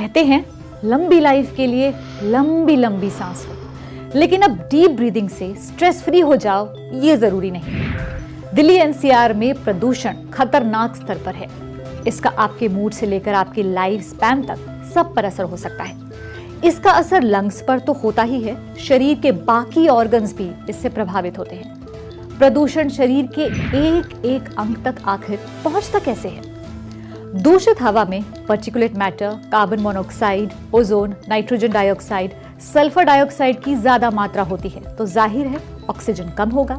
कहते हैं लंबी लाइफ के लिए लंबी लंबी सांस लो, लेकिन अब डीप ब्रीदिंग से स्ट्रेस फ्री हो जाओ ये जरूरी नहीं। दिल्ली एनसीआर में प्रदूषण खतरनाक स्तर पर है। इसका आपके मूड से लेकर आपकी लाइफ स्पैन तक सब पर असर हो सकता है। इसका असर लंग्स पर तो होता ही है, शरीर के बाकी ऑर्गन्स भी इससे प्रभावित होते हैं। प्रदूषण शरीर के एक एक अंग तक आखिर पहुंचता कैसे है? दूषित हवा में particulate matter, carbon monoxide, ozone, nitrogen dioxide, sulphur dioxide की ज्यादा मात्रा होती है, तो जाहिर है ऑक्सीजन कम होगा।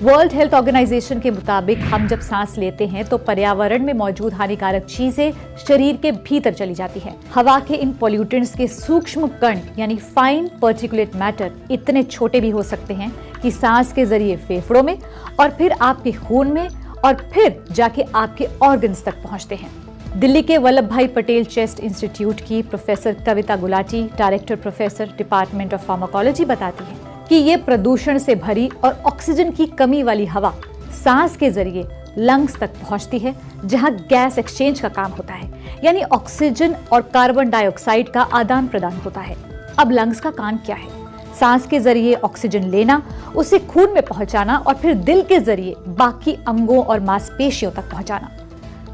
वर्ल्ड हेल्थ ऑर्गेनाइजेशन के मुताबिक हम जब सांस लेते हैं तो पर्यावरण में मौजूद हानिकारक चीजें शरीर के भीतर चली जाती हैं। हवा के इन पॉल्यूटेंट्स के सूक्ष्म कण यानी फाइन पार्टिकुलेट मैटर इतने छोटे भी हो सकते हैं कि सांस के जरिए फेफड़ों में और फिर आपके खून में और फिर जाके आपके ऑर्गन्स तक पहुंचते हैं। दिल्ली के वल्लभ भाई पटेल चेस्ट इंस्टीट्यूट की professor Kavita Gulati, director professor department of pharmacology बताती है कि ये प्रदूषण से भरी और ऑक्सीजन की कमी वाली हवा सांस के जरिए लंग्स तक पहुंचती है, जहां गैस एक्सचेंज का काम होता है, यानी ऑक्सीजन और कार्बन डाइऑक्साइड का आदान प्रदान होता है। अब लंग्स का काम क्या है? सांस के जरिए ऑक्सीजन लेना, उसे खून में पहुंचाना और फिर दिल के जरिए बाकी अंगों और मांसपेशियों तक पहुंचाना।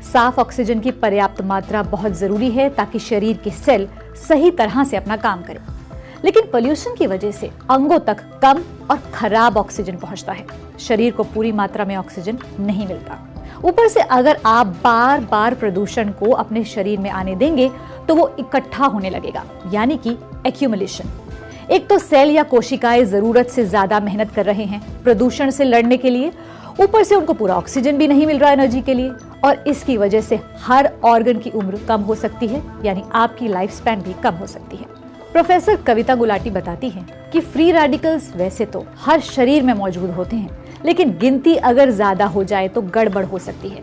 साफ ऑक्सीजन की पर्याप्त मात्रा बहुत जरूरी है ताकि शरीर के सेल सही तरह से अपना काम करें। लेकिन पोल्यूशन की वजह से अंगों तक कम और खराब ऑक्सीजन पहुंचता है, शरीर को पूरी मात्रा में ऑक्सीजन नहीं मिलता। ऊपर से अगर आप बार बार प्रदूषण को अपने शरीर में आने देंगे तो वो इकट्ठा होने लगेगा, यानी कि एक्यूमुलेशन। एक तो सेल या कोशिकाएं जरूरत से ज्यादा मेहनत कर रहे हैं प्रदूषण से लड़ने के लिए, ऊपर से उनको पूरा ऑक्सीजन भी नहीं मिल रहा एनर्जी के लिए, और इसकी वजह से हर ऑर्गन की उम्र कम हो सकती है, यानी आपकी लाइफ स्पैन भी कम हो सकती है। प्रोफेसर कविता गुलाटी बताती हैं कि फ्री रेडिकल्स वैसे तो हर शरीर में मौजूद होते हैं, लेकिन गिनती अगर ज्यादा हो जाए तो गड़बड़ हो सकती है।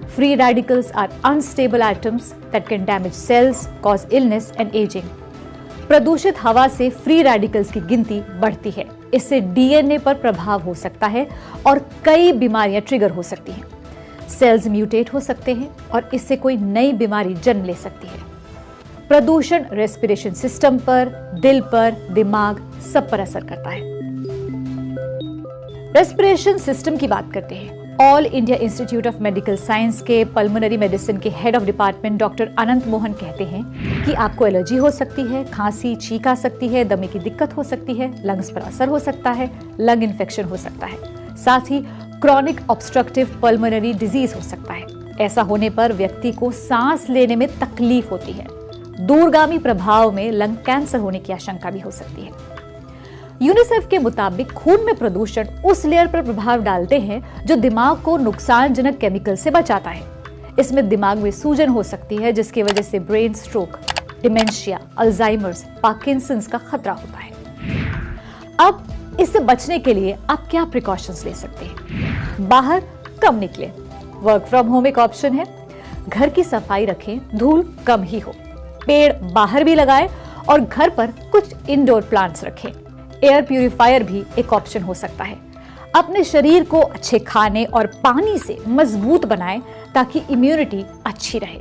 Free radicals are unstable atoms that can damage cells, cause illness and ageing. प्रदूषित हवा से फ्री रेडिकल्स की गिनती बढ़ती है, इससे डीएनए पर प्रभाव हो सकता है और कई बीमारियां ट्रिगर हो सकती हैं। सेल्स म्यूटेट हो सकते हैं और इससे कोई नई बीमारी जन्म ले सकती है। प्रदूषण रेस्पिरेशन सिस्टम पर, दिल पर, दिमाग सब पर असर करता है। रेस्पिरेशन सिस्टम की बात करते हैं। All India institute of medical science के पल्मोनरी मेडिसिन के head of department doctor Anant Mohan कहते हैं कि आपको एलर्जी हो सकती है, खांसी, छींक आ सकती है, दमे की दिक्कत हो सकती है, लंग्स पर असर हो सकता है, लंग इन्फेक्शन हो सकता है, साथ ही क्रॉनिक ऑब्स्ट्रक्टिव पल्मोनरी डिजीज हो सकता है। ऐसा होने पर व्यक्ति को सांस लेने में तकलीफ होती है। दूरगामी प्रभाव में लंग कैंसर होने की आशंका भी हो सकती है। यूनिसेफ के मुताबिक खून में प्रदूषण उस लेयर पर प्रभाव डालते हैं जो दिमाग को नुकसानजनक केमिकल से बचाता है। इसमें दिमाग में सूजन हो सकती है, जिसकी वजह से brain stroke, dementia, Alzheimer's, Parkinson's का खतरा होता है। अब इससे बचने के लिए आप क्या प्रिकॉशंस ले सकते हैं? बाहर कम निकलें, वर्क फ्रॉम होम एक ऑप्शन है। घर की सफाई रखें, धूल कम ही हो। पेड़ बाहर भी लगाएं और घर पर कुछ इंडोर प्लांट्स रखें। एयर प्यूरिफायर भी एक ऑप्शन हो सकता है। अपने शरीर को अच्छे खाने और पानी से मजबूत बनाएं ताकि इम्यूनिटी अच्छी रहे।